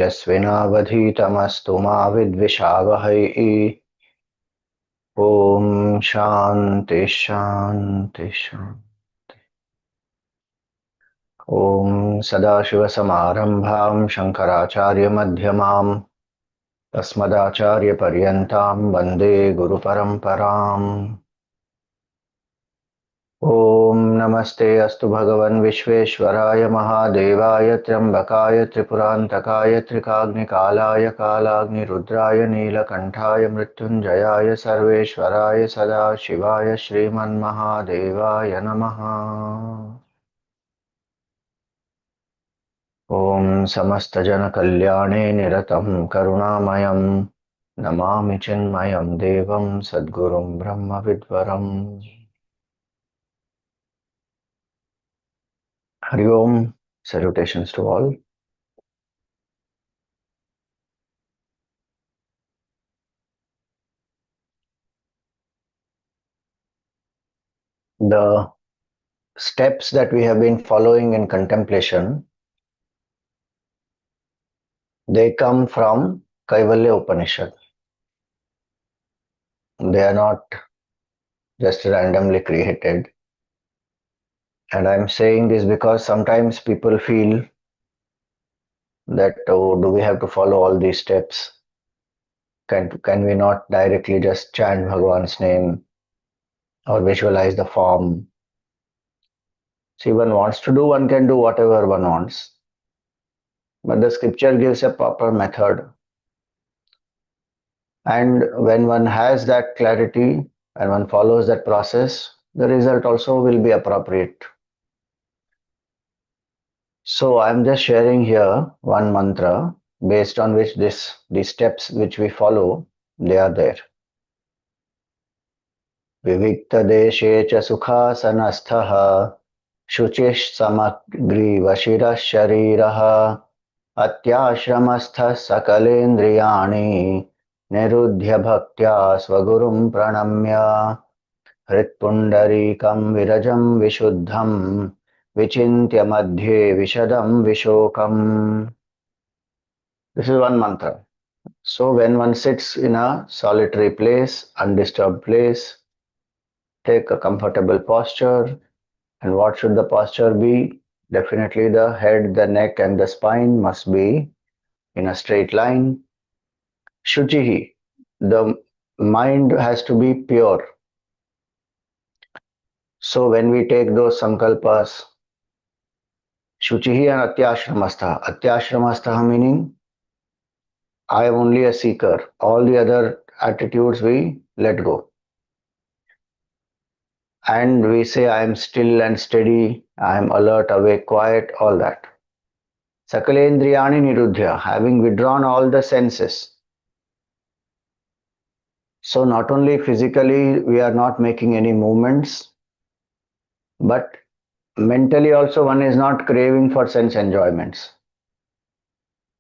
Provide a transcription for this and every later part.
यस्विनावधीतमस्तु मा विद्विषावहै। ॐ शान्ति शान्ति शान्ति। ॐ सदाशिवसमारम्भां शङ्कराचार्यमध्यमाम् अस्मदाचार्यपर्यन्तां वन्दे गुरुपरम्पराम्। ॐ नमस्ते अस्तु भगवन् विश्वेश्वराय महादेवाय त्र्यम्बकाय त्रिपुरान्तकाय त्रिकाग्निकालाय कालाग्निरुद्राय नीलकण्ठाय मृत्युञ्जयाय सर्वेश्वराय सदाशिवाय श्रीमन्महादेवाय नमः। ॐ समस्तजनकल्याणे निरतं करुणामयं नमामि चिन्मयं देवं सद्गुरुं ब्रह्मविद्वरम्। Hari Om, salutations to all. The steps that we have been following in contemplation, they come from Kaivalya Upanishad. They are not just randomly created. And I'm saying this because sometimes people feel that, oh, do we have to follow all these steps? Can we not directly just chant Bhagavan's name or visualize the form? See, one wants to do, one can do whatever one wants. But the scripture gives a proper method. And when one has that clarity and one follows that process, the result also will be appropriate. So I'm just sharing here one mantra based on which these steps which we follow, they are there. Vivikta deshe cha sukhasanasthaha shuchish samagriva shariraha atyashramastha sakalendriyani nirudhya bhaktya swagurum pranamya hṛt-pundarīkam virajam vishuddham vichintya madhye vishadam vishokam. This is one mantra. So when one sits in a solitary place, undisturbed place, take a comfortable posture. And what should the posture be? Definitely the head, the neck and the spine must be in a straight line. Shuchihi, the mind has to be pure. So when we take those sankalpas, Shuchihi and Atyashramastha. Atyashramastha meaning I am only a seeker. All the other attitudes we let go. And we say I am still and steady, I am alert, awake, quiet, all that. Sakalendriyani nirudhya, having withdrawn all the senses. So not only physically we are not making any movements, but mentally also one is not craving for sense enjoyments.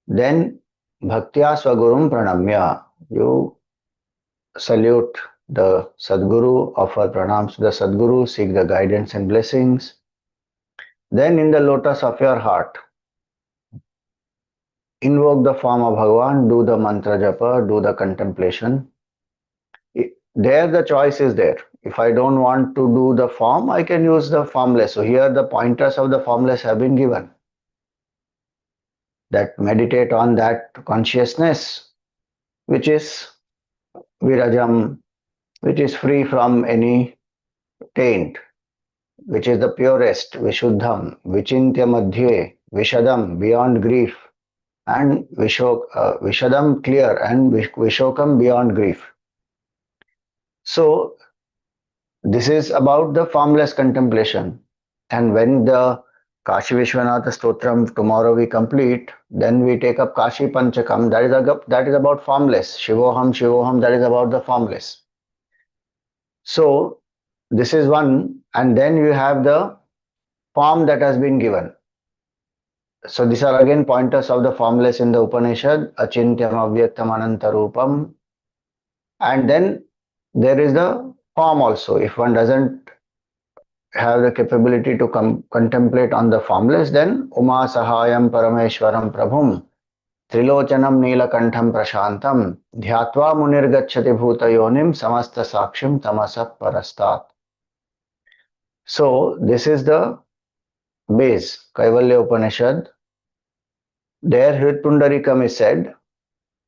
Then bhaktya swagurum pranamya, you salute the Sadguru, offer pranams to the Sadguru, seek the guidance and blessings. Then in the lotus of your heart, invoke the form of Bhagavan, do the mantra japa, do the contemplation. There the choice is there. If I don't want to do the form, I can use the formless. So here the pointers of the formless have been given. That meditate on that consciousness, which is virajam, which is free from any taint, which is the purest, vishuddham, vichintya madhye, vishadam, beyond grief, and vishadam, clear, and vishokam, beyond grief. So this is about the formless contemplation. And when the Kashi Vishwanatha Stotram tomorrow we complete, then we take up Kashi Panchakam, that is about formless. Shivoham, Shivoham, that is about the formless. So this is one, and then you have the form that has been given. So these are again pointers of the formless in the Upanishad, Achintyam Avyaktam Anantarupam. And then there is the form also. If one doesn't have the capability to contemplate on the formless, then Uma Sahayam Parameshwaram Prabhum. त्रिलोचनं नीलकण्ठं प्रशान्तं ध्यात्वा मुनिर्गच्छति भूतयोनिं समस्तसाक्षिं तमसः परस्तात्. So this is the base, Kaivalya Upanishad. There Hrit is said.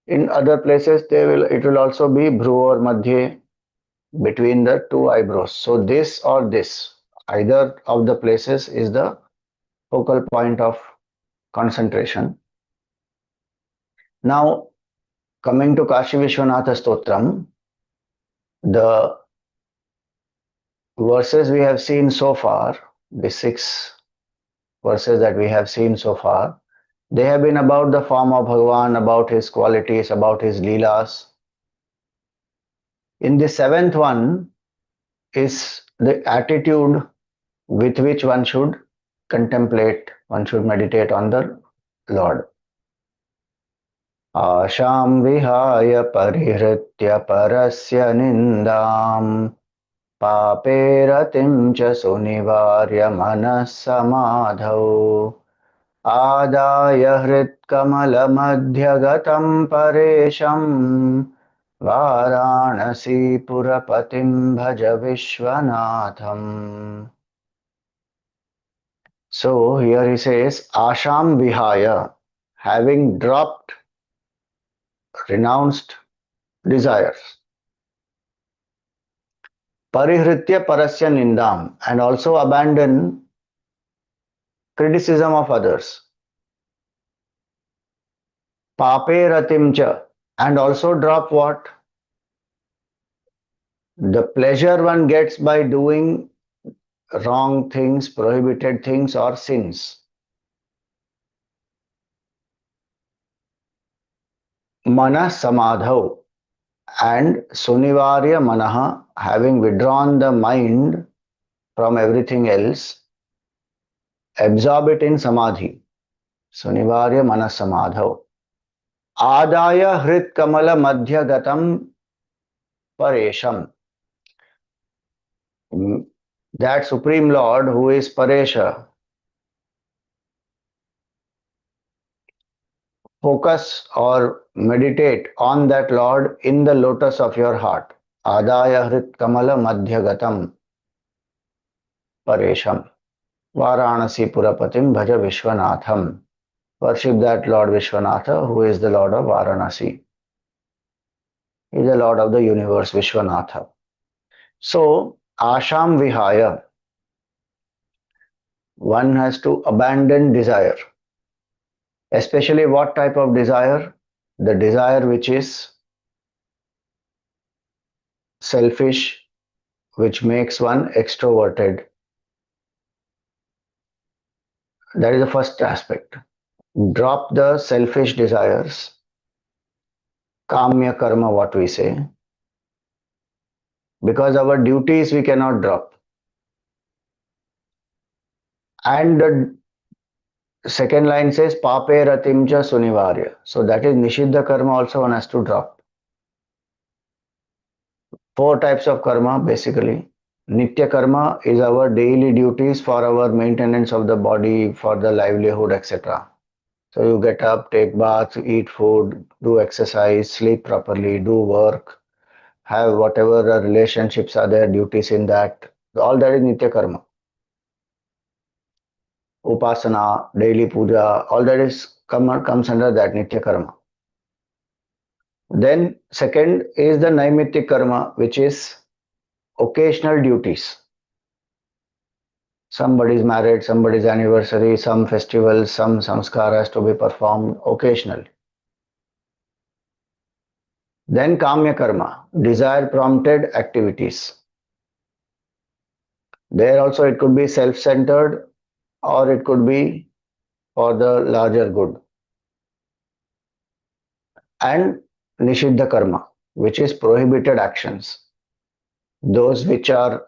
In other places it will also be Bhru or Madhye, between the two eyebrows. So this or this, either of the places is the focal point of concentration. Now coming to Kashi Vishwanatha Stotram, the verses we have seen so far, the 6 verses that we have seen so far, they have been about the form of Bhagavan, about his qualities, about his leelas. In the 7th one is the attitude with which one should contemplate, one should meditate on the Lord. Asham vihāya parihṛtya parasya nindām पापे रतिं च सुनिवार्य मनः samādhau आदाय hṛt-kamala-madhya-gataṁ pareśaṁ Vārāṇasī pura-patiṁ bhaja Viśvanātham. So here he says, Asham vihāya, having dropped, renounced desires. Parihṛtya parasya nindām, and also abandon criticism of others. Pape ratiṁ cha, and also drop what? The pleasure one gets by doing wrong things, prohibited things or sins. Manaḥ samādhau, and sunivarya manaḥ, having withdrawn the mind from everything else, absorb it in samādhi. Sunivarya manaḥ samādhau. Adāya hṛt-kamala-madhya-gataṁ pareśaṁ. That Supreme Lord who is pareśa, focus or meditate on that Lord in the lotus of your heart. Adāya hṛt-kamala-madhya-gataṁ pareśaṁ. Vārāṇasī pura-patiṁ bhaja Viśvanātham. Worship that Lord Viśvanātha, who is the Lord of Vārāṇasī. He is the Lord of the universe, Viśvanātha. So, Asham vihāya, one has to abandon desire. Especially what type of desire? The desire which is selfish, which makes one extroverted. That is the first aspect. Drop the selfish desires, kamya karma, what we say, because our duties we cannot drop. And the second line says pape ratiṁ cha sunivarya. So that is nishiddha karma also one has to drop. 4 types of karma basically. Nitya karma is our daily duties for our maintenance of the body, for the livelihood, etc. So you get up, take bath, eat food, do exercise, sleep properly, do work, have whatever relationships are there, duties in that. All that is nitya karma. Upasana, daily puja, all that is comes under that nitya karma. Then second is the naimittik karma, which is occasional duties. Somebody's married, somebody's anniversary, some festival, some samskar has to be performed occasionally. Then kamya karma, desire prompted activities. There also it could be self-centered or it could be for the larger good. And nishiddha karma, which is prohibited actions. Those which are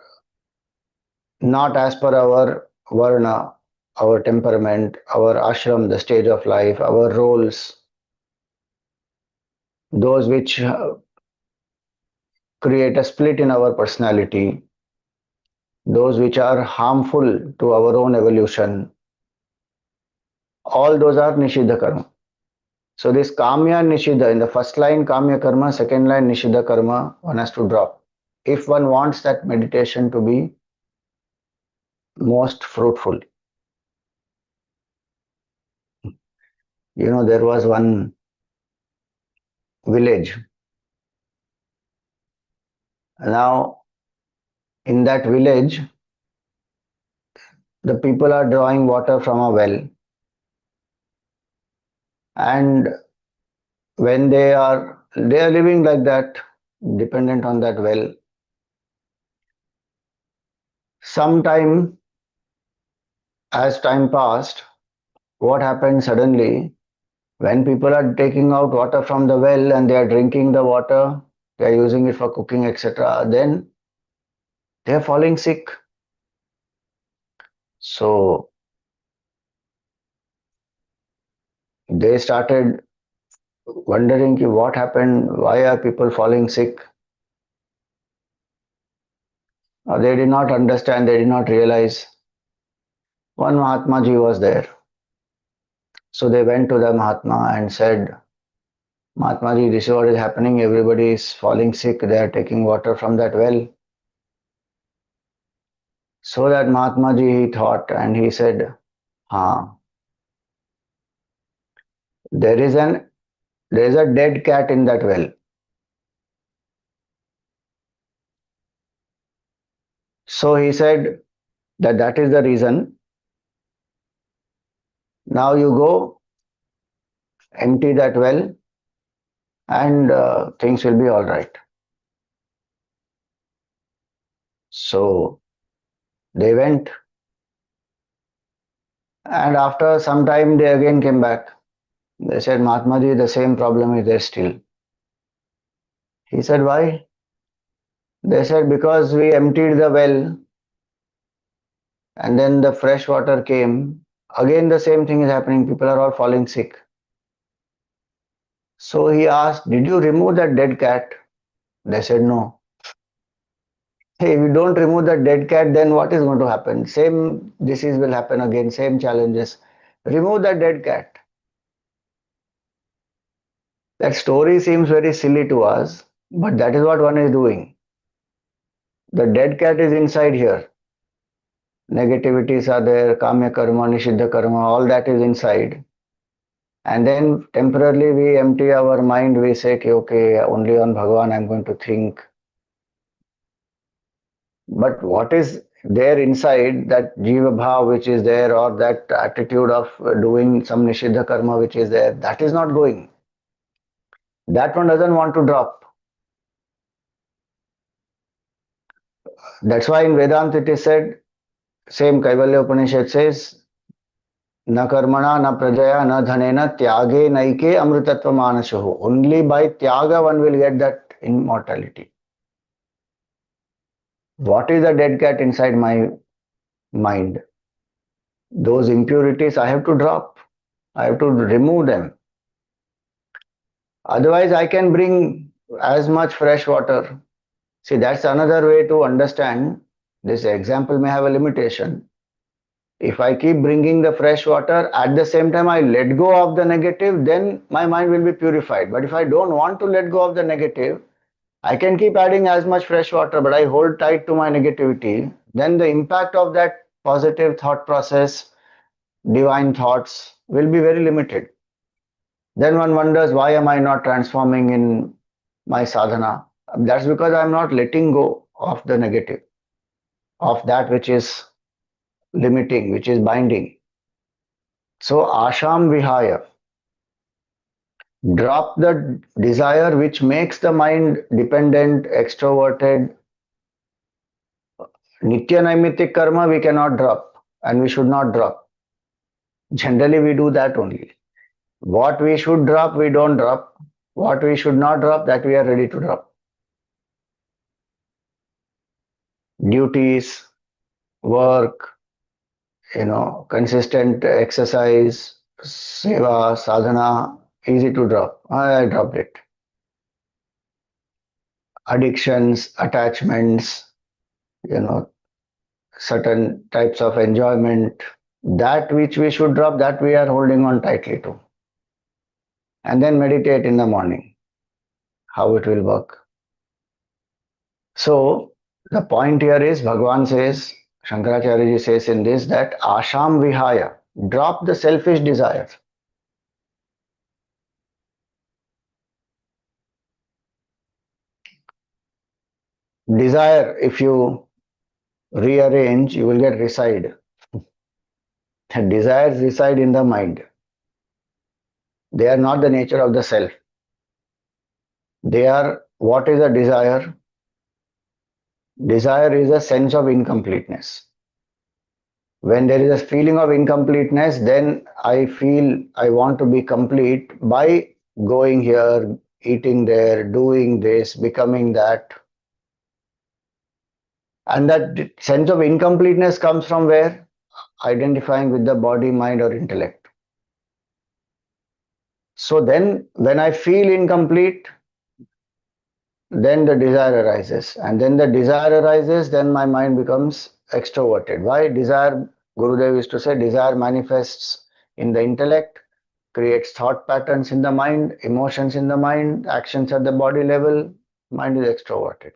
not as per our varna, our temperament, our ashram, the stage of life, our roles, those which create a split in our personality, those which are harmful to our own evolution, all those are nishiddha karma. So this kamya nishida, in the first line kamya karma, second line nishida karma, one has to drop. If one wants that meditation to be most fruitful. There was one village. Now, in that village, the people are drawing water from a well. And when they are living like that, dependent on that well. Sometime, as time passed, what happened suddenly, when people are taking out water from the well and they are drinking the water, they are using it for cooking, etc., then they are falling sick. So they started wondering what happened, why are people falling sick? They did not understand, they did not realize. One Mahatma Ji was there. So they went to the Mahatma and said, Mahatma Ji, this is what is happening, everybody is falling sick, they are taking water from that well. So that Mahatma Ji, he thought and he said, there is a dead cat in that well. So he said that is the reason. Now you go, empty that well, and things will be all right. So they went, and after some time they again came back. They said, Mahatma Ji, the same problem is there still. He said, why? They said, because we emptied the well and then the fresh water came. Again the same thing is happening, people are all falling sick. So he asked, did you remove that dead cat? They said, no. Hey, if you don't remove the dead cat, then what is going to happen? Same disease will happen again, same challenges. Remove the dead cat. That story seems very silly to us, but that is what one is doing. The dead cat is inside here. Negativities are there, kamya karma, nishiddha karma, all that is inside. And then temporarily we empty our mind, we say, okay, only on Bhagavan I'm going to think. But what is there inside, that jiva bhav which is there, or that attitude of doing some nishiddha karma which is there, that is not going. That one doesn't want to drop. That's why in Vedanta it is said, same Kaivalya Upanishad says, na karmana, na prajaya, na dhanena, tyage naike amritatva manashuhu. Only by tyaga one will get that immortality. What is the dead cat inside my mind? Those impurities I have to drop. I have to remove them. Otherwise, I can bring as much fresh water. See, that's another way to understand. This example may have a limitation. If I keep bringing the fresh water, at the same time I let go of the negative, then my mind will be purified. But if I don't want to let go of the negative, I can keep adding as much fresh water, but I hold tight to my negativity, then the impact of that positive thought process, divine thoughts, will be very limited. Then one wonders, why am I not transforming in my sadhana? That's because I'm not letting go of the negative, of that which is limiting, which is binding. So, asham vihāya, drop the desire which makes the mind dependent, extroverted. Nitya naimitic karma we cannot drop, and we should not drop. Generally, we do that only. What we should drop, we don't drop. What we should not drop, that we are ready to drop. Duties, work, consistent exercise, seva, sadhana, easy to drop. I dropped it. Addictions, attachments, certain types of enjoyment, that which we should drop, that we are holding on tightly to. and then meditate in the morning. How it will work? So the point here is, Bhagavan says, Shankaracharya ji says in this, that asham vihāya, drop the selfish desires. Desire, if you rearrange, you will get reside. Desires reside in the mind. They are not the nature of the self. They are, what is a desire? Desire is a sense of incompleteness. When there is a feeling of incompleteness, then I feel I want to be complete by going here, eating there, doing this, becoming that. And that sense of incompleteness comes from where? Identifying with the body, mind, or intellect. So then, when I feel incomplete, then the desire arises. And then the desire arises, then my mind becomes extroverted. Why? Desire, Gurudev used to say, desire manifests in the intellect, creates thought patterns in the mind, emotions in the mind, actions at the body level, mind is extroverted.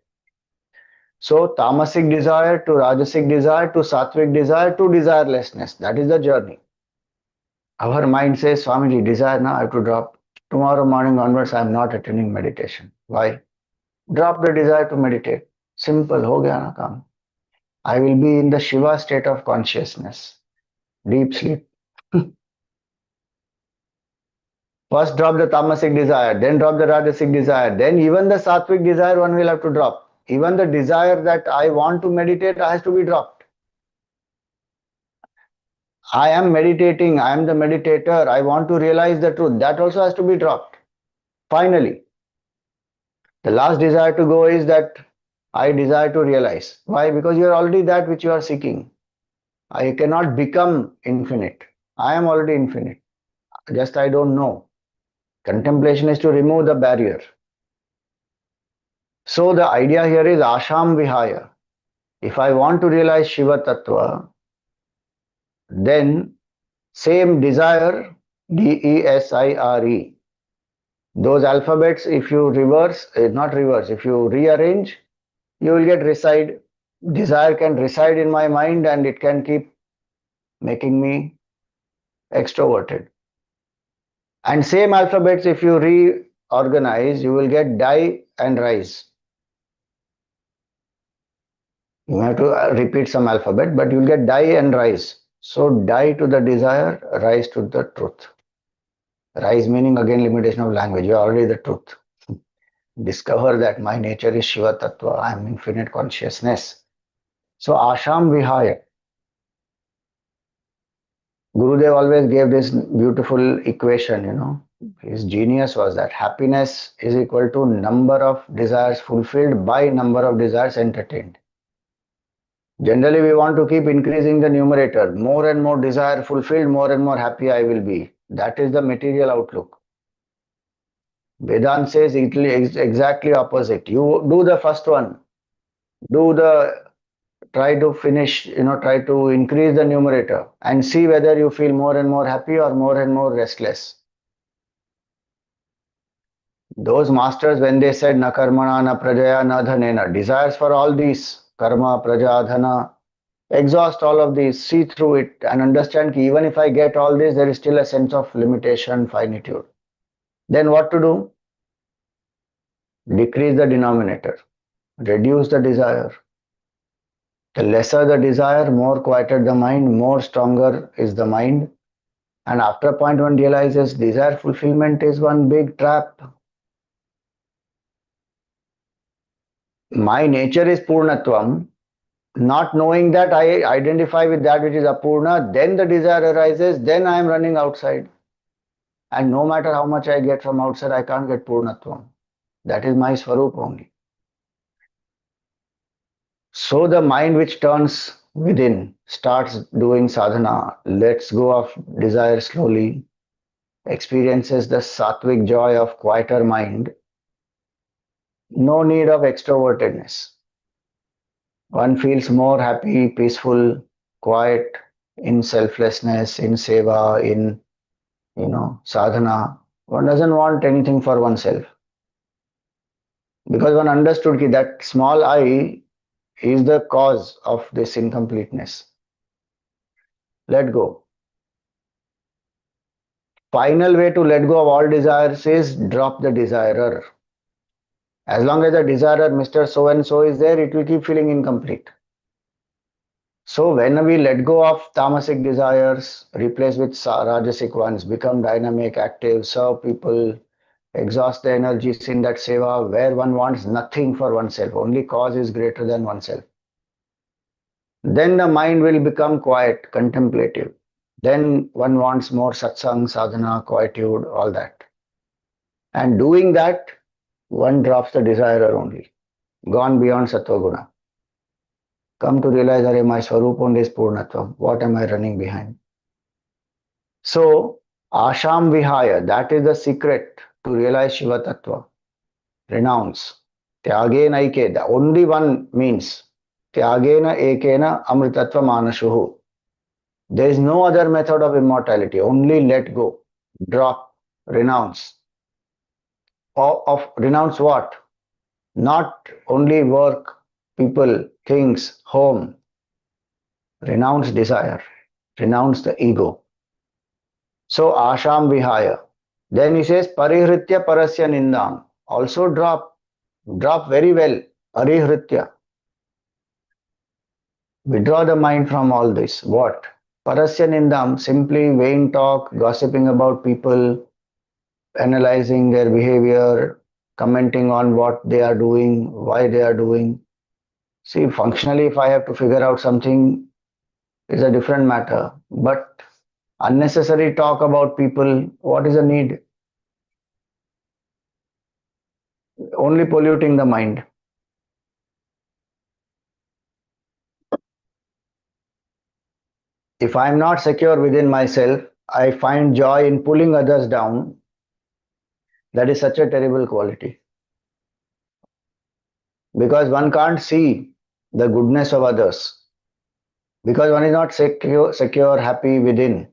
So tamasic desire to rajasic desire to sattvic desire to desirelessness, that is the journey. Our mind says, Swamiji, desire now I have to drop. Tomorrow morning onwards I am not attending meditation. Why? Drop the desire to meditate. Simple, ho gaya na kaam. I will be in the Shiva state of consciousness. Deep sleep. First drop the tamasic desire, then drop the rajasic desire, then even the sattvic desire one will have to drop. Even the desire that I want to meditate has to be dropped. I am meditating, I am the meditator, I want to realize the truth. That also has to be dropped. Finally, the last desire to go is that I desire to realize. Why? Because you are already that which you are seeking. I cannot become infinite. I am already infinite. Just I don't know. Contemplation is to remove the barrier. So the idea here is asham vihāya. If I want to realize Shiva Tattva, then same desire, DESIRE. Those alphabets, if you reverse, not reverse, if you rearrange, you will get reside. Desire can reside in my mind and it can keep making me extroverted. And same alphabets, if you reorganize, you will get die and rise. You have to repeat some alphabet, but you will get die and rise. So die to the desire, rise to the truth. Rise meaning again limitation of language. You are already the truth. Discover that my nature is Shiva Tattva. I am infinite consciousness. So asham vihāya. Gurudev always gave this beautiful equation, His genius was that happiness is equal to number of desires fulfilled by number of desires entertained. Generally, we want to keep increasing the numerator. More and more desire fulfilled, more and more happy I will be. That is the material outlook. Vedanta says exactly opposite. You do the first one. Try to finish, try to increase the numerator and see whether you feel more and more happy or more and more restless. Those masters, when they said na karmana, na prajaya, na dhanena, desires for all these, karma, praja, dhana, exhaust all of these, see through it and understand that even if I get all this, there is still a sense of limitation, finitude. Then what to do? Decrease the denominator, reduce the desire. The lesser the desire, more quieter the mind, more stronger is the mind. And after a point one realizes desire fulfillment is one big trap. My nature is purnatvam. Not knowing that I identify with that which is apurna, then the desire arises, then I am running outside. And no matter how much I get from outside, I can't get purnatvam. That is my swarup only. So the mind which turns within starts doing sadhana, lets go of desire slowly, experiences the sattvic joy of quieter mind. No need of extrovertedness. One feels more happy, peaceful, quiet, in selflessness, in seva, in sadhana. One doesn't want anything for oneself. Because one understood that small I is the cause of this incompleteness. Let go. Final way to let go of all desires is drop the desirer. As long as the desirer, Mr. So and so, is there, it will keep feeling incomplete. So when we let go of tamasic desires, replace with rajasic ones, become dynamic, active, serve people, exhaust the energies in that seva where one wants nothing for oneself, only cause is greater than oneself. Then the mind will become quiet, contemplative. Then one wants more satsang, sadhana, quietude, all that. And doing that, one drops the desirer only, gone beyond sattva-guna. Come to realize, Hare, my swarup only is purnatvam. What am I running behind? So, asham vihāya, that is the secret to realize Shiva tattva. Renounce. Tyagena ike, the only one means Tyagena ekena amritatva manashuhu. There is no other method of immortality. Only let go, drop, renounce. Renounce what? Not only work, people, things, home. Renounce desire. Renounce the ego. So asham vihāya. Then he says parihṛtya parasya nindām. Also drop very well. Parihṛtya. Withdraw the mind from all this. What? Parasya nindām, simply vain talk, gossiping about people, analyzing their behavior, commenting on what they are doing, why they are doing. See, functionally, if I have to figure out something, is a different matter. But unnecessary talk about people, what is the need? Only polluting the mind. If I am not secure within myself, I find joy in pulling others down. That is such a terrible quality. Because one can't see the goodness of others. Because one is not secure, happy within.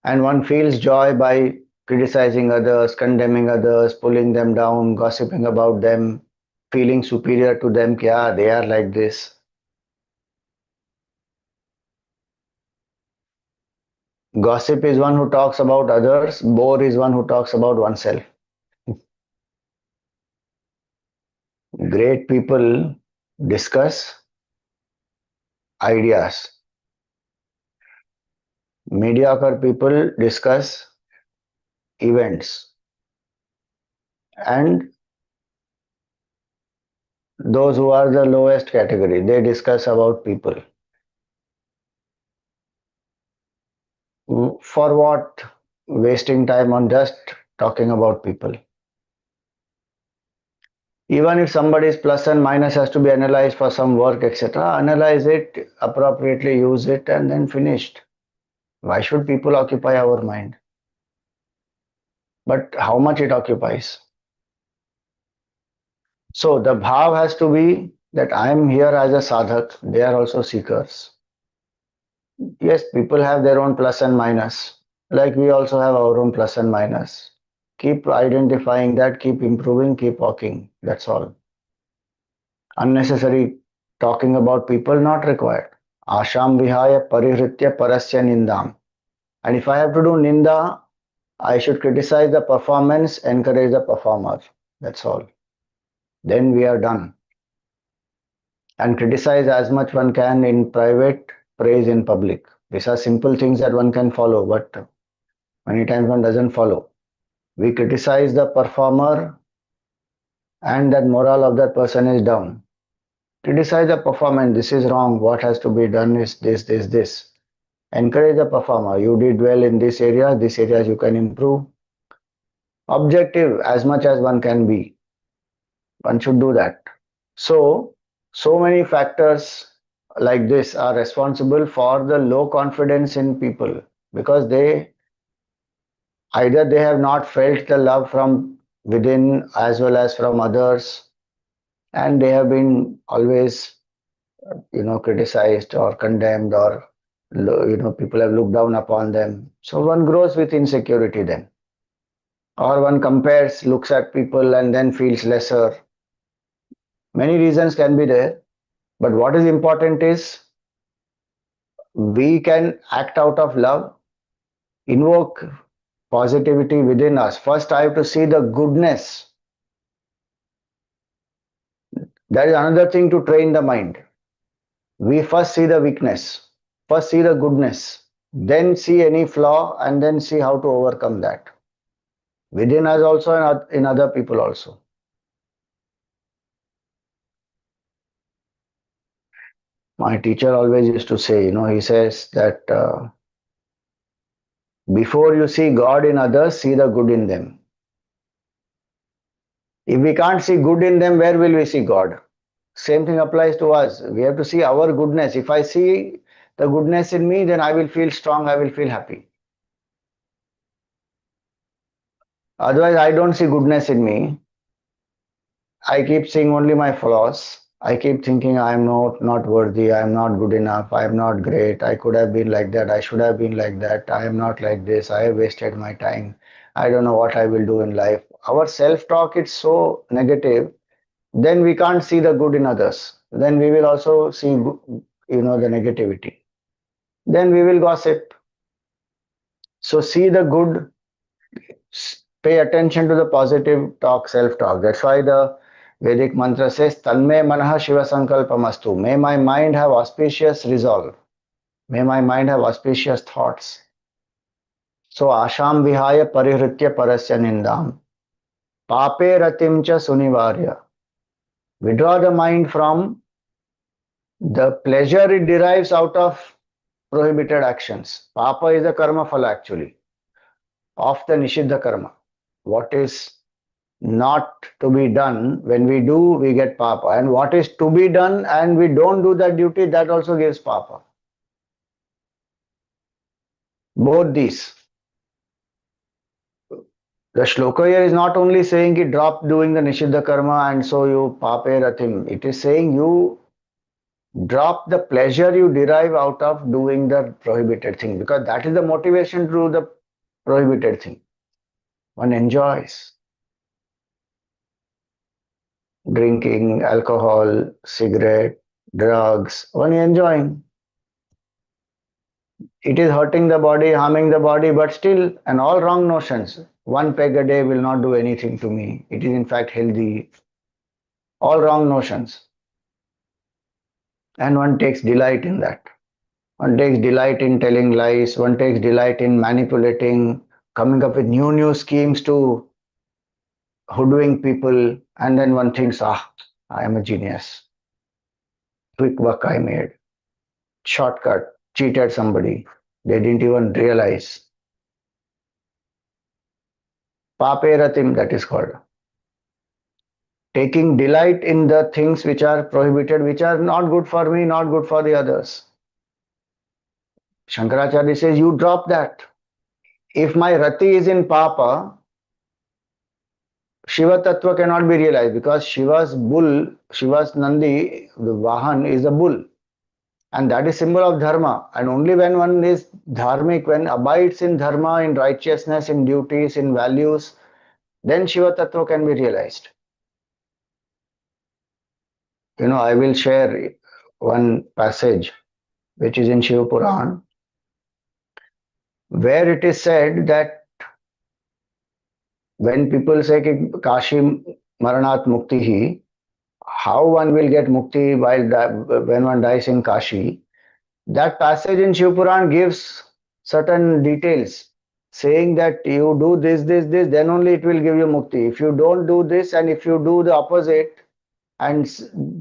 And one feels joy by criticizing others, condemning others, pulling them down, gossiping about them, feeling superior to them. Kya, they are like this. Gossip is one who talks about others. Bore is one who talks about oneself. Great people discuss ideas. Mediocre people discuss events. And those who are the lowest category, they discuss about people. For what? Wasting time on just talking about people. Even if somebody's plus and minus has to be analyzed for some work, etc., analyze it, appropriately use it, and then finished. Why should people occupy our mind? But how much it occupies? So the bhav has to be that I am here as a sadhak, they are also seekers. Yes, people have their own plus and minus, like we also have our own plus and minus. Keep identifying that, keep improving, keep walking, that's all. Unnecessary talking about people not required. Asham vihāya parihṛtya parasya nindām. And if I have to do nindā, I should criticize the performance, encourage the performer. That's all. Then we are done. And criticize as much one can in private, praise in public. These are simple things that one can follow, but many times one doesn't follow. We criticize the performer and that morale of that person is down. Criticize the performance, this is wrong, what has to be done is this. Encourage the performer, you did well in this areas you can improve. Objective as much as one can be. One should do that. So many factors like this are responsible for the low confidence in people, because either they have not felt the love from within as well as from others, and they have been always criticized or condemned, or people have looked down upon them. So one grows with insecurity then. Or one compares, looks at people and then feels lesser. Many reasons can be there. But what is important is we can act out of love, invoke positivity within us. First, I have to see the goodness. That is another thing to train the mind. We first see the weakness, first see the goodness, then see any flaw, and then see how to overcome that. Within us also and in other people also. My teacher always used to say, he says that before you see God in others, see the good in them. If we can't see good in them, where will we see God? Same thing applies to us. We have to see our goodness. If I see the goodness in me, then I will feel strong, I will feel happy. Otherwise, I don't see goodness in me. I keep seeing only my flaws. I keep thinking I am not worthy, I am not good enough, I am not great, I could have been like that, I should have been like that, I am not like this, I have wasted my time, I don't know what I will do in life. Our self-talk is so negative, then we can't see the good in others. Then we will also see, the negativity. Then we will gossip. So see the good, pay attention to the positive talk, self-talk. That's why the Vedic mantra says, Tanme manaḥ Shiva sankalpamastu. May my mind have auspicious resolve. May my mind have auspicious thoughts. So asham vihāya parihṛtya parasya nindām. Pape ratiṁ cha sunivā. Withdraw the mind from the pleasure it derives out of prohibited actions. Papa is the karma phala actually, of the nishiddha karma. What is not to be done, when we do, we get papa. And what is to be done and we don't do that duty, that also gives papa. Both these. The shloka here is not only saying you drop doing the nishiddha karma and so you pape ratiṁ. It is saying you drop the pleasure you derive out of doing the prohibited thing, because that is the motivation to do the prohibited thing. One enjoys drinking, alcohol, cigarette, drugs, one is enjoying. It is hurting the body, harming the body, but still, and all wrong notions. One peg a day will not do anything to me. It is in fact healthy. All wrong notions. And one takes delight in that. One takes delight in telling lies. One takes delight in manipulating, coming up with new schemes to hoodwink people. And then one thinks, I am a genius. Quick buck I made. Shortcut. Cheated somebody. They didn't even realize. Pape ratiṁ, that is called. Taking delight in the things which are prohibited, which are not good for me, not good for the others. Shankaracharya says, you drop that. If my rati is in papa, Shiva Tattva cannot be realized, because Shiva's bull, Shiva's Nandi, the Vahan, is a bull. And that is symbol of dharma. And only when one is dharmic, when abides in dharma, in righteousness, in duties, in values, then Shiva Tattva can be realized. I will share one passage which is in Shiva Puran, where it is said that when people say Kashi Maranat Muktihi, how one will get mukti when one dies in Kashi, that passage in Shiva Puran gives certain details, saying that you do this, then only it will give you mukti. If you don't do this and if you do the opposite, and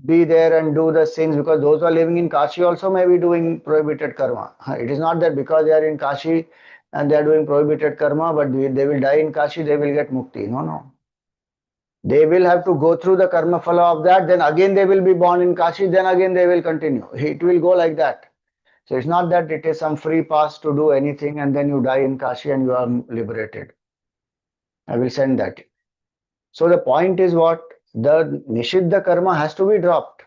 be there and do the sins, because those who are living in Kashi also may be doing prohibited karma. It is not that because they are in Kashi and they are doing prohibited karma, but they will die in Kashi, they will get mukti. No. They will have to go through the karma phala of that, then again they will be born in Kashi, then again they will continue. It will go like that. So it's not that it is some free pass to do anything and then you die in Kashi and you are liberated. I will send that. So the point is what? The nishiddha karma has to be dropped.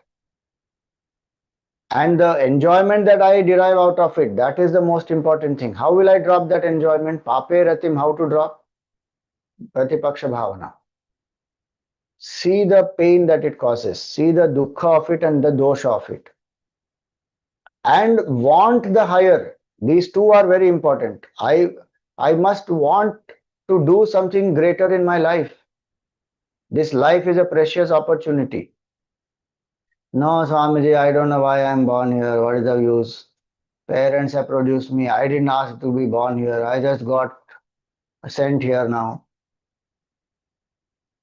And the enjoyment that I derive out of it, that is the most important thing. How will I drop that enjoyment? Pape ratiṁ, how to drop? Pratipaksha bhavana. See the pain that it causes, see the dukkha of it and the dosha of it, and want the higher. These two are very important. I must want to do something greater in my life. This life is a precious opportunity. No, Swamiji, I don't know why I'm born here. What is the use? Parents have produced me. I didn't ask to be born here. I just got sent here now.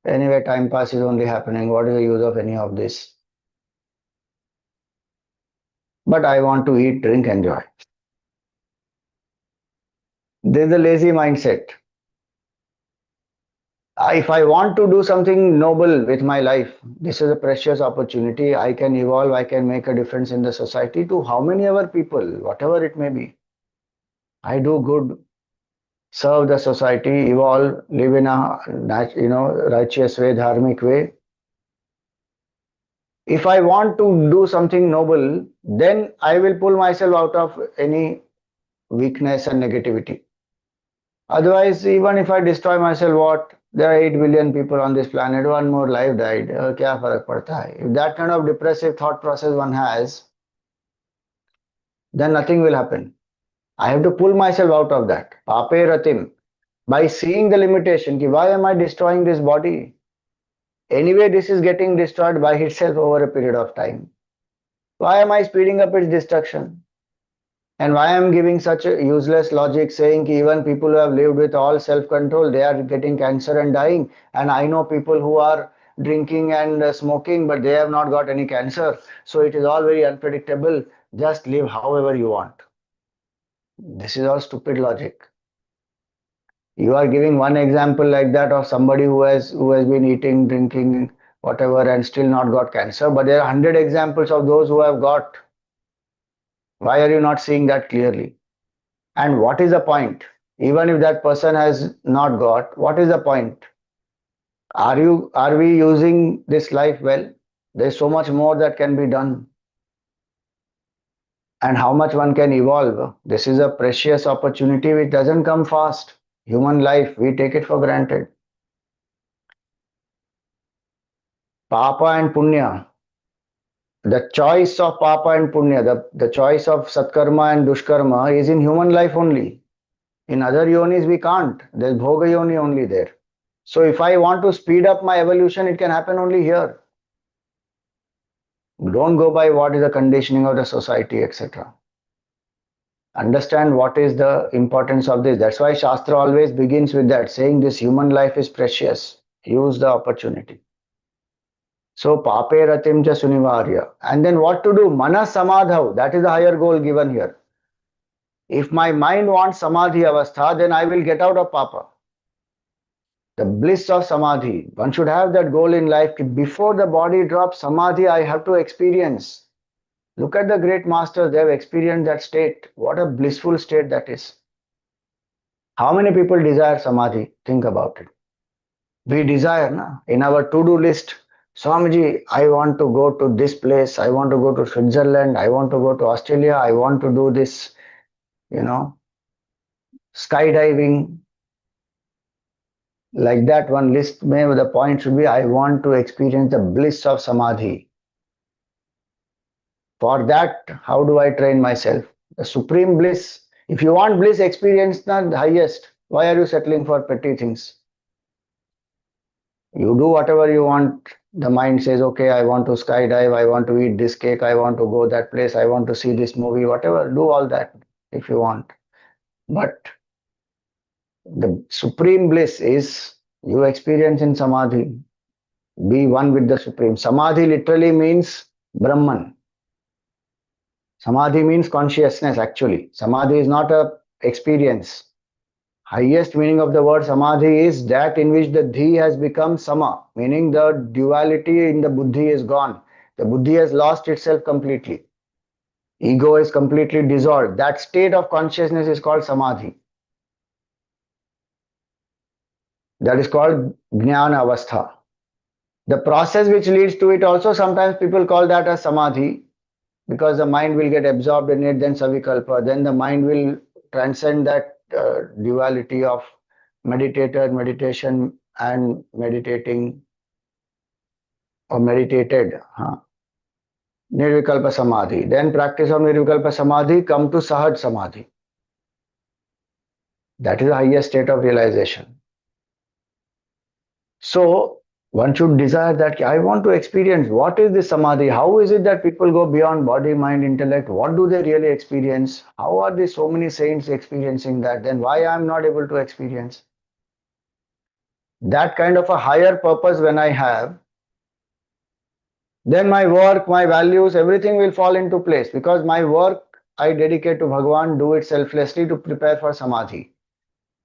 Anyway, time pass is only happening. What is the use of any of this? But I want to eat, drink, enjoy. This is the lazy mindset. If I want to do something noble with my life, this is a precious opportunity. I can evolve, I can make a difference in the society to how many other people, whatever it may be. I do good, serve the society, evolve, live in a righteous way, dharmic way. If I want to do something noble, then I will pull myself out of any weakness and negativity. Otherwise, even if I destroy myself, what? There are 8 billion people on this planet, one more life died. Kya farak padta hai? If that kind of depressive thought process one has, then nothing will happen. I have to pull myself out of that. Pape ratiṁ. By seeing the limitation, ki why am I destroying this body? Anyway, this is getting destroyed by itself over a period of time. Why am I speeding up its destruction? And why I am giving such a useless logic saying even people who have lived with all self-control, they are getting cancer and dying. And I know people who are drinking and smoking, but they have not got any cancer. So it is all very unpredictable. Just live however you want. This is all stupid logic. You are giving one example like that of somebody who has been eating, drinking, whatever, and still not got cancer. But there are 100 examples of those who have got. Why are you not seeing that clearly? And what is the point? Even if that person has not got, what is the point? Are we using this life well? There's so much more that can be done. And how much one can evolve. This is a precious opportunity which doesn't come fast. Human life, we take it for granted. Papa and Punya. The choice of Papa and Punya, the choice of Satkarma and Dushkarma is in human life only. In other yonis we can't. There's Bhoga yoni only there. So if I want to speed up my evolution, it can happen only here. Don't go by what is the conditioning of the society, etc. Understand what is the importance of this. That's why Shastra always begins with that, saying this human life is precious. Use the opportunity. So, pape ratiṁ cha sunivā. And then what to do? Mana samādhau. That is the higher goal given here. If my mind wants samādhi avastha, then I will get out of papa. The bliss of samādhi. One should have that goal in life. Before the body drops, samādhi I have to experience. Look at the great masters, they have experienced that state. What a blissful state that is. How many people desire samādhi? Think about it. We desire, na? In our to-do list, Swamiji, I want to go to this place, I want to go to Switzerland, I want to go to Australia, I want to do this, skydiving. Like that, one list, maybe the point should be, I want to experience the bliss of samādhi. For that, how do I train myself? The supreme bliss. If you want bliss, experience the highest. Why are you settling for petty things? You do whatever you want. The mind says, okay, I want to skydive, I want to eat this cake, I want to go that place, I want to see this movie, whatever. Do all that if you want. But the supreme bliss is you experience in samādhi. Be one with the supreme. Samādhi literally means Brahman. Samādhi means consciousness actually. Samādhi is not a experience. Highest meaning of the word samādhi is that in which the dhi has become samā, meaning the duality in the buddhi is gone. The buddhi has lost itself completely. Ego is completely dissolved. That state of consciousness is called samādhi. That is called jnana avastha. The process which leads to it also, sometimes people call that as samādhi, because the mind will get absorbed in it, then savikalpa, then the mind will transcend that duality of meditated meditation and meditating or meditated nirvikalpa samadhi. Then practice of nirvikalpa samadhi come to sahaj samadhi. That is the highest state of realization. So one should desire that I want to experience what is this samadhi, how is it that people go beyond body, mind, intellect, what do they really experience, how are there so many saints experiencing that, then why I am not able to experience. That kind of a higher purpose when I have, then my work, my values, everything will fall into place, because my work I dedicate to Bhagavan, do it selflessly to prepare for samadhi.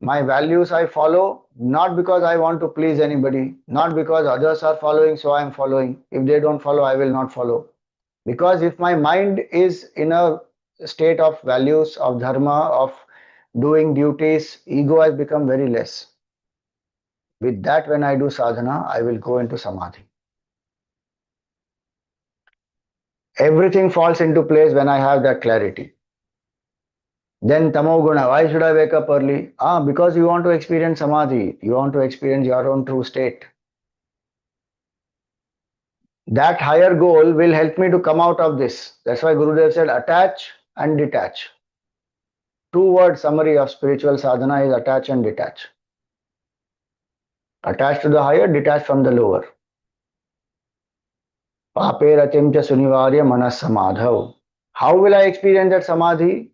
My values I follow not because I want to please anybody, not because others are following, so I am following. If they don't follow, I will not follow. Because if my mind is in a state of values, of dharma, of doing duties, ego has become very less. With that, when I do sadhana, I will go into samadhi. Everything falls into place when I have that clarity. Then tamoguna, why should I wake up early? Because you want to experience samadhi, you want to experience your own true state. That higher goal will help me to come out of this. That's why Gurudev said attach and detach. Two-word summary of spiritual sadhana is attach and detach. Attach to the higher, detach from the lower. Pape ratiṁ cha sunivā manas samādhau. How will I experience that samadhi?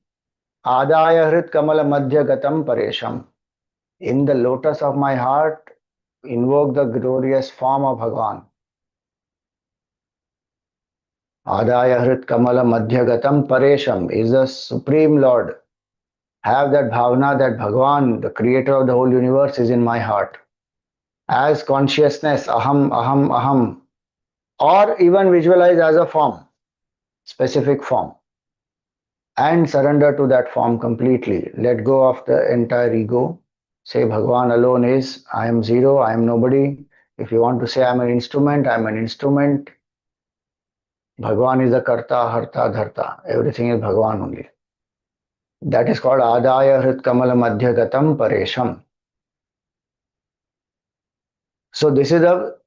Dāya hṛt-kamala-madhya-gataṁ pareśaṁ. In the lotus of my heart, invoke the glorious form of Bhagavan. Dāya hṛt-kamala-madhya-gataṁ pareśaṁ is the Supreme Lord. Have that bhavana that Bhagavan, the creator of the whole universe, is in my heart. As consciousness, aham, aham, aham, or even visualize as a form, specific form, and surrender to that form completely. Let go of the entire ego. Say Bhagavan alone is, I am zero, I am nobody. If you want to say I am an instrument, I am an instrument. Bhagavan is the karta, harta, dharta. Everything is Bhagavan only. That is called Adaya hṛt-kamala-madhya-gataṁ pareśaṁ. So this is the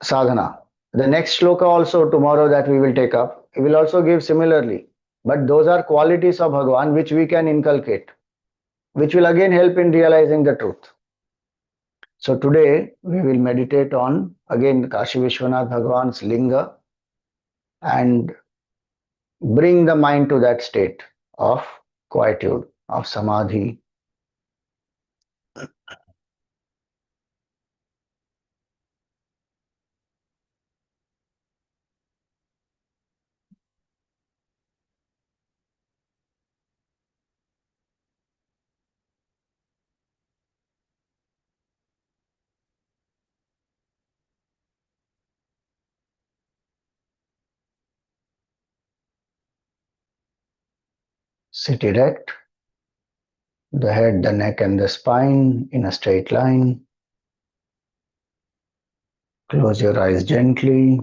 sadhana. The next shloka also tomorrow that we will take up, it will also give similarly. But those are qualities of Bhagavan which we can inculcate, which will again help in realizing the truth. So today we will meditate on again Kashi Vishwanatha Bhagavan's linga and bring the mind to that state of quietude, of samadhi. Sit erect, the head, the neck and the spine in a straight line. Close your eyes gently.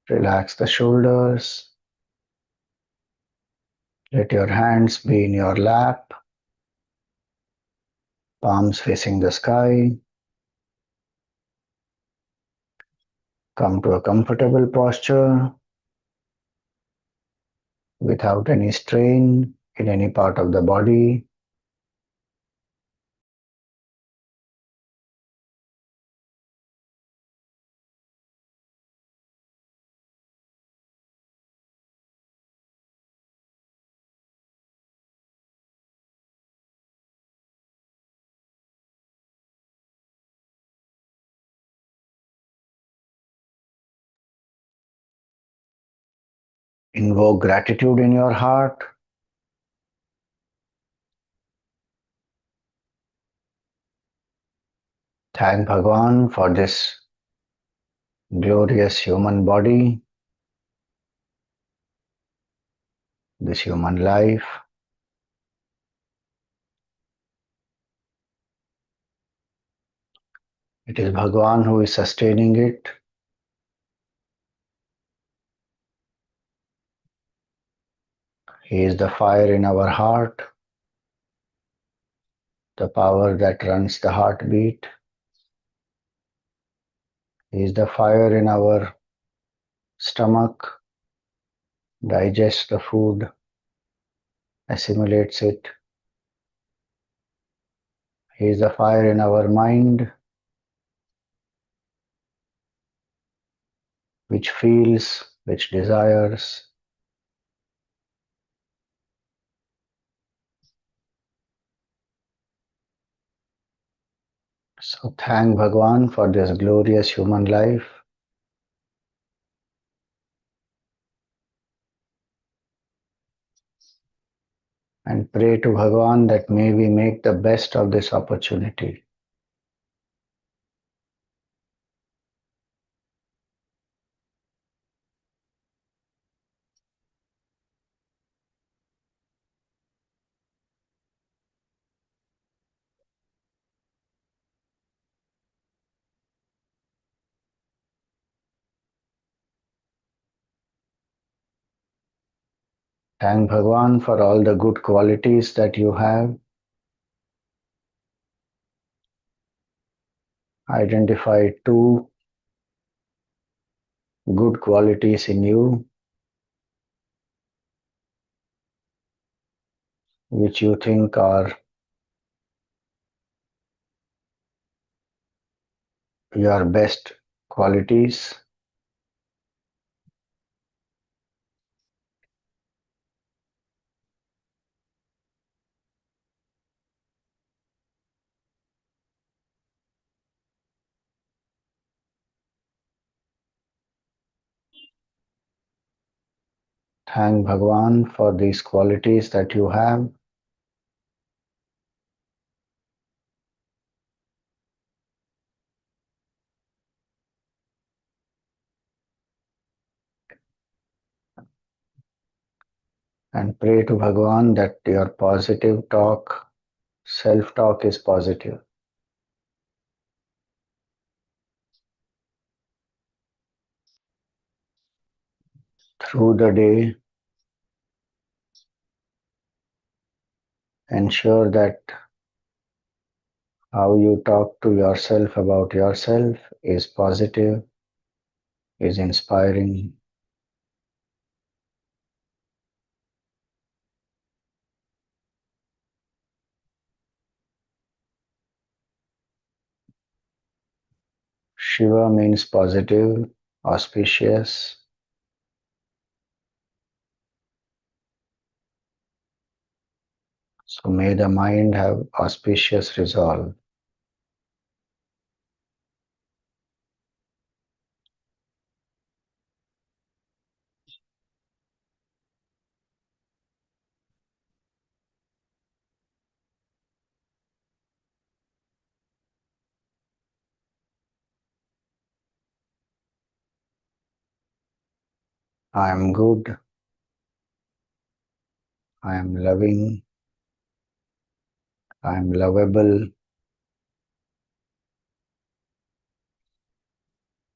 Relax the shoulders. Let your hands be in your lap, palms facing the sky. Come to a comfortable posture without any strain in any part of the body. Invoke gratitude in your heart. Thank Bhagavan for this glorious human body, this human life. It is Bhagavan who is sustaining it. He is the fire in our heart. the power that runs the heartbeat. He is the fire in our stomach, digests the food, assimilates it. He is the fire in our mind, which feels, which desires. So thank Bhagwan for this glorious human life. And pray to Bhagwan that may we make the best of this opportunity. Thank Bhagwan for all the good qualities that you have. Identify two good qualities in you which you think are your best qualities. Thank Bhagwan for these qualities that you have. And pray to Bhagwan that your positive talk, self-talk is positive. Through the day, ensure that how you talk to yourself about yourself is positive, is inspiring. Shiva means positive, auspicious. So may the mind have auspicious resolve. I am good, I am loving, I am lovable,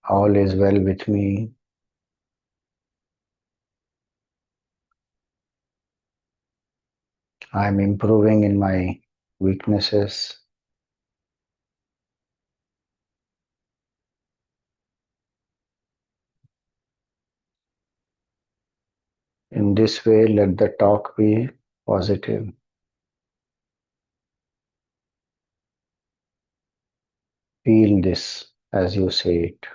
all is well with me. I am improving in my weaknesses. In this way, let the talk be positive. Feel this as you say it.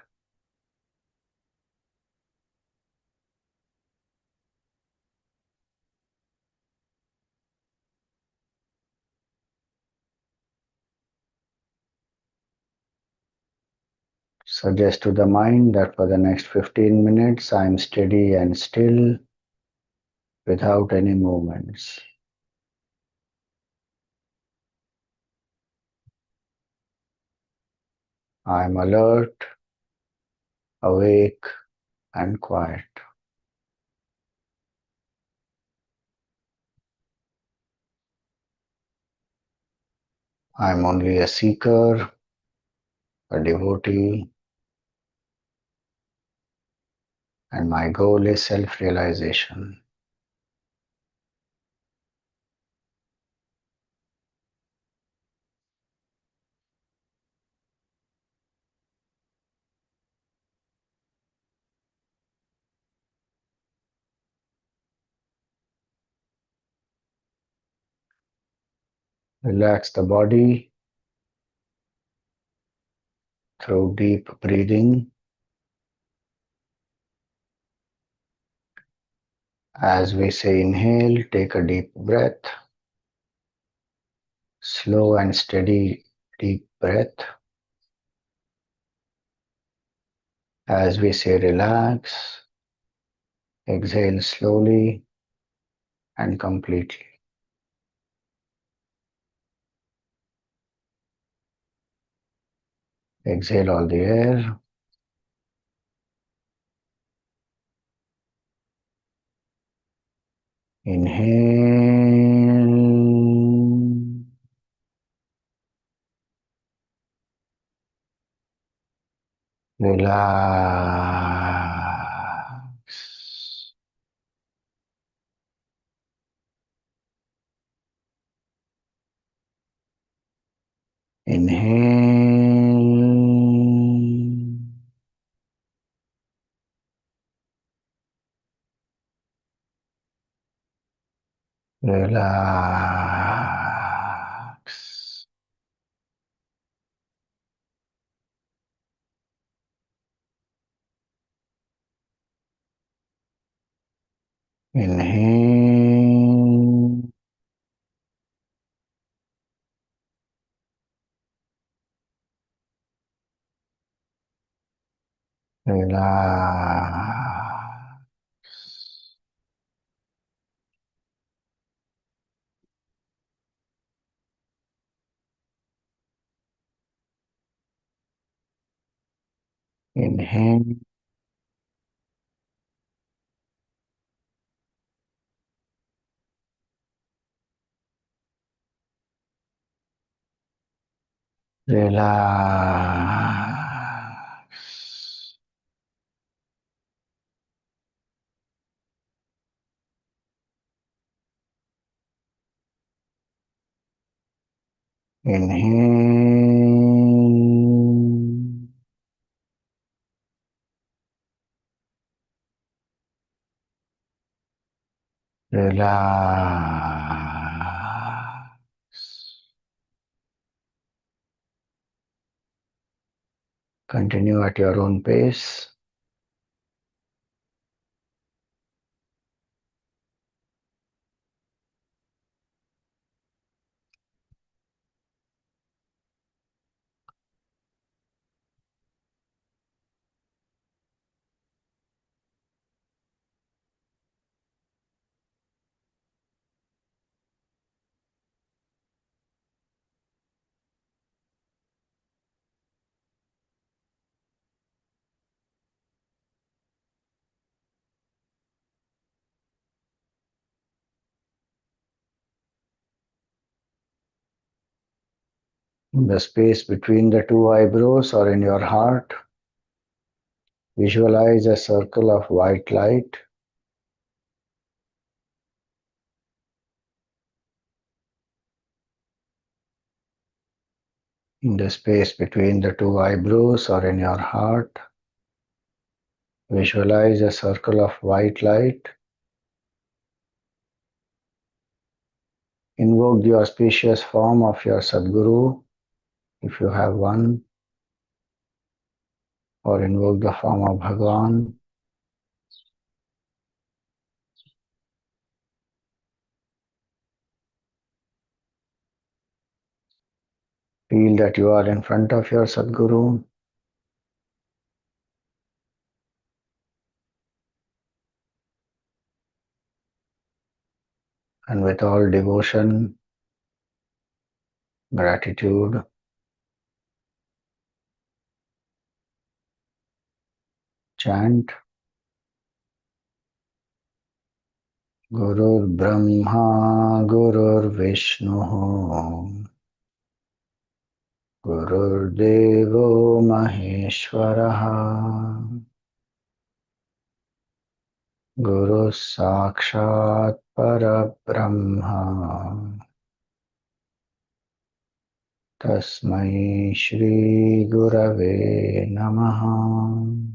Suggest to the mind that for the next 15 minutes I am steady and still without any movements. I am alert, awake, and quiet. I am only a seeker, a devotee, and my goal is self-realization. Relax the body through deep breathing. As we say inhale, take a deep breath. Slow and steady deep breath. As we say relax, exhale slowly and completely. Exhale all the air. Inhale. Relax. Inhale. Relax. Inhale. Relax. Inhale. Relax. Inhale. Relax. Continue at your own pace. In the space between the two eyebrows or in your heart, visualize a circle of white light. In the space between the two eyebrows or in your heart, visualize a circle of white light. Invoke the auspicious form of your Sadguru, if you have one, or invoke the form of Bhagavan. Feel that you are in front of your Sadguru. And with all devotion, gratitude, chant Gurur Brahma Gurur Vishnu Gurur Devo Maheshwaraha Guru Sakshat Parabrahma Tasmai Shri Gurave Namaha.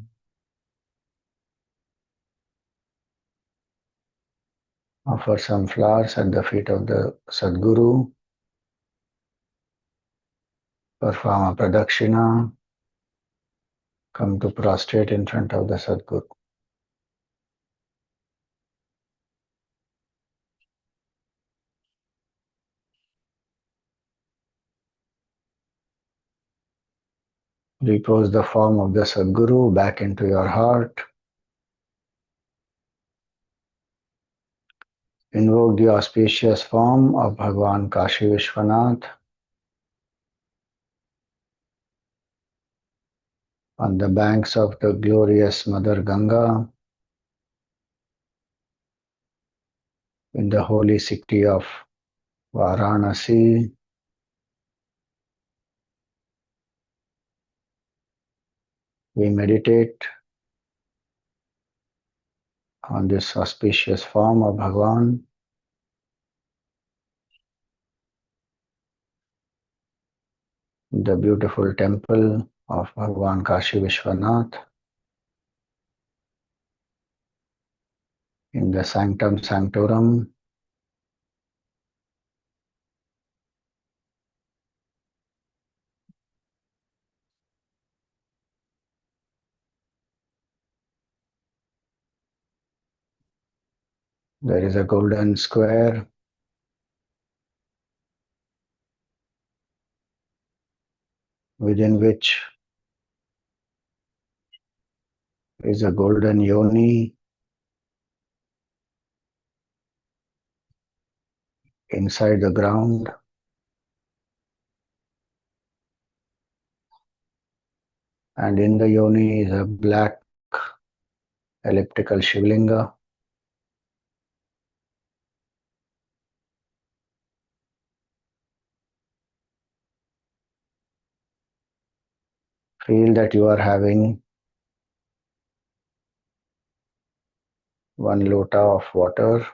Offer some flowers at the feet of the Sadguru. Perform a pradakshina. Come to prostrate in front of the Sadguru. Repose the form of the Sadguru back into your heart. Invoke the auspicious form of Bhagavan Kashi Vishwanatha on the banks of the glorious Mother Ganga in the holy city of Vārāṇasī. We meditate on this auspicious form of Bhagavan. The beautiful temple of Bhagavan Kashi Vishwanatha in the sanctum sanctorum. There is a golden square within which is a golden yoni. Inside the ground, and in the yoni is a black elliptical Shivlinga. Feel that you are having one lota of water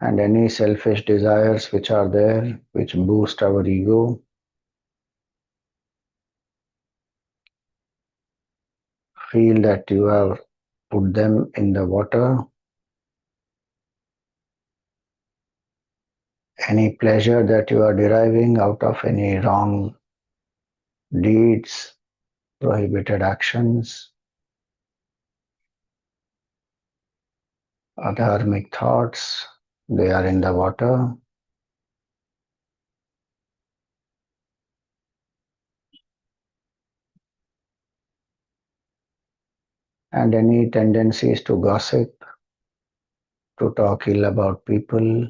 and any selfish desires which are there, which boost our ego. Feel that you have put them in the water. Any pleasure that you are deriving out of any wrong deeds, prohibited actions, adharmic thoughts, they are in the water. And any tendencies to gossip, to talk ill about people,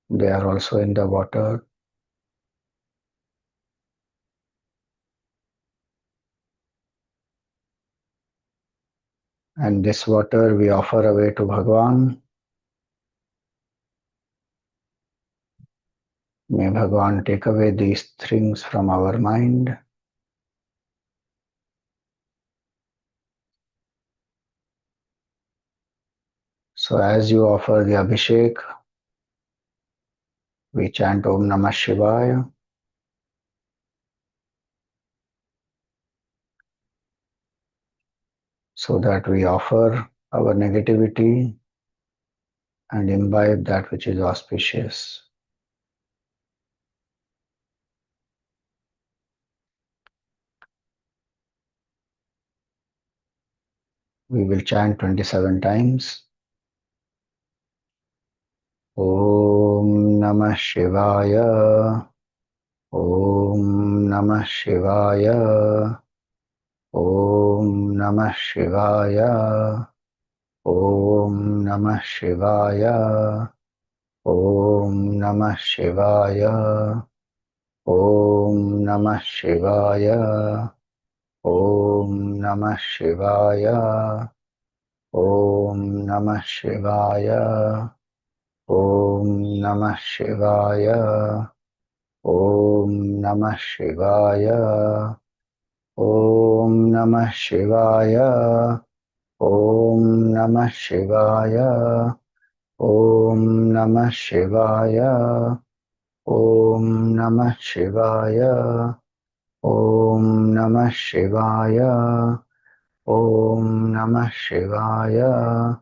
they are also in the water. And this water we offer away to Bhagavan. May Bhagavan take away these things from our mind. So as you offer the Abhishek, we chant Om Namah Shivaya. So that we offer our negativity and imbibe that which is auspicious. We will chant 27 times. Om Namah Shivaya. Om Namah Shivaya. Om Namah Shivaya. Om Namah Shivaya. Om Namah Shivaya. Om Namah Shivaya. Om Namah Shivaya. Om Namah Shivaya. Om Namah Shivaya. Om Namah Shivaya. Om Namah Shivaya. Om Namah Shivaya. Om Namah Shivaya. Om Namah Shivaya. Om Namah Shivaya. Om Namah Shivaya.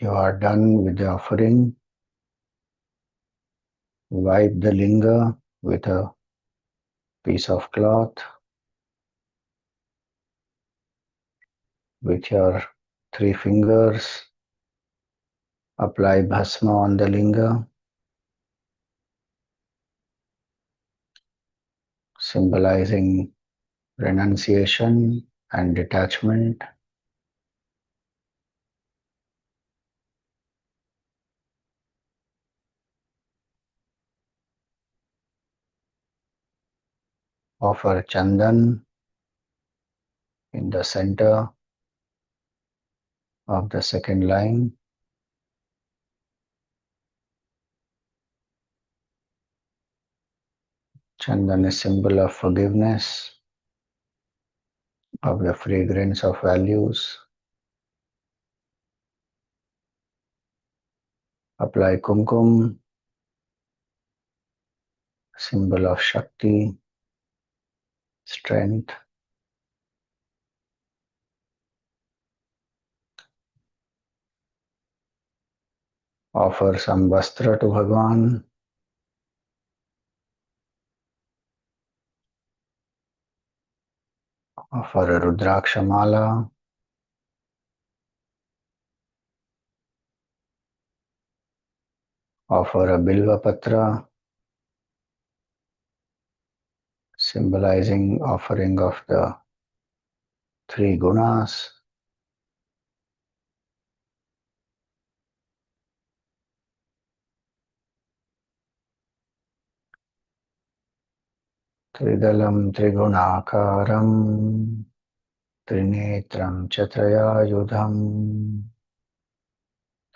You are done with the offering. Wipe the linga with a piece of cloth. With your 3 fingers, apply bhasma on the linga, symbolizing renunciation and detachment. Offer chandan in the center of the second line. Chandan is symbol of forgiveness, of the fragrance of values. Apply kumkum, symbol of Shakti, strength. Offer some vastra to Bhagwan. Offer a Rudraksha mala. Offer a Bilva patra, symbolizing offering of the 3 gunas. Tridalam Trigunakaram Trinetram Chatrayayudham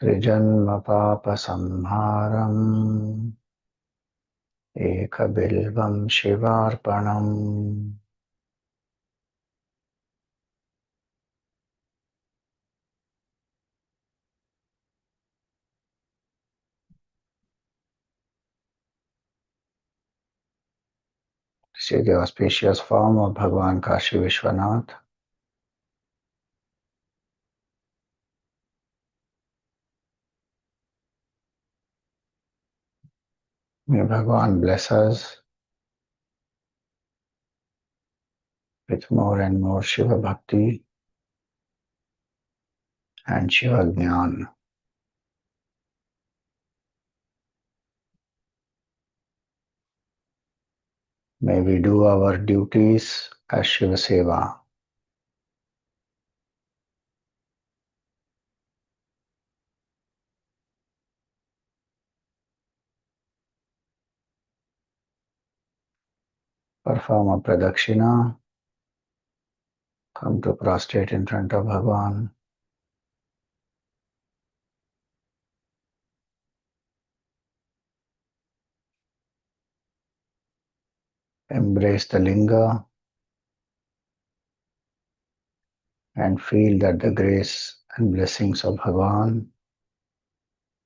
Trijanma Papa Samharam Ekabilvam Shivarpanam. See the auspicious form of Bhagavan Kashi Vishwanatha. May Bhagavan bless us with more and more Shiva Bhakti and Shiva Jnana. May we do our duties as Shiva Seva. Perform a pradakshina. Come to prostrate in front of Bhagavan. Embrace the linga and feel that the grace and blessings of Bhagavan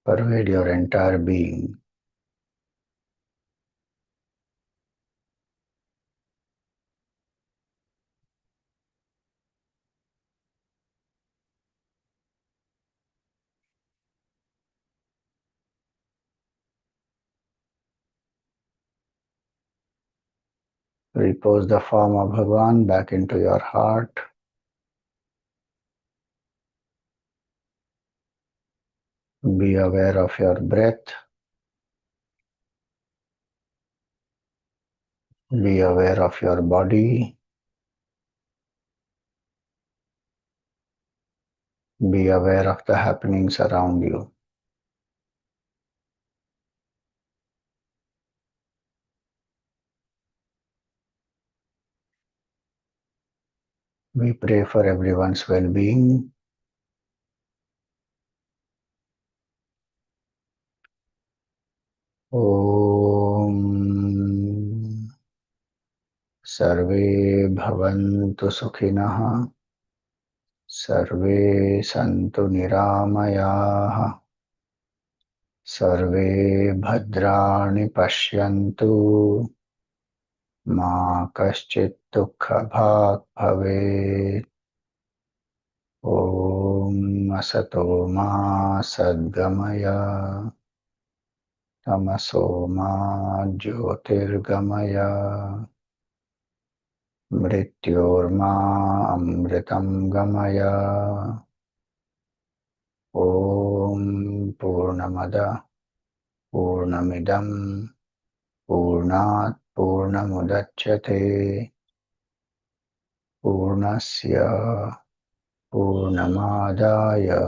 pervade your entire being. Repose the form of Bhagavan back into your heart. Be aware of your breath. Be aware of your body. Be aware of the happenings around you. We pray for everyone's well-being. Om Sarve Bhavantu Sukhinah. Sarve Santu Niramayaः. Sarve Bhadrani Pashyantu. Ma Kaschit Dukkha Bhag Bhavet. Om asato ma sadgamaya tamaso ma jyotirgamaya mrityorma amritam gamaya. Om Purnamada Purnamidam Purnat Purnamudachyate Purnasya Purnamadaya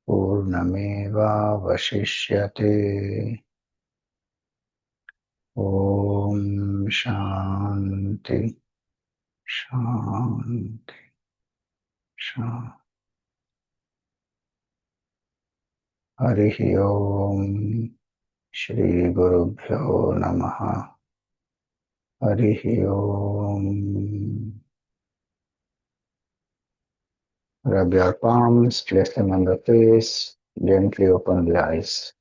Purnameva Vashishyate. Om Shanti Shanti Shanti. Harihi Om Shri Gurubhyo Namaha. Harihi Om. Rub your palms, place them on the face, gently open the eyes.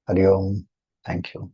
Hari Om. Thank you.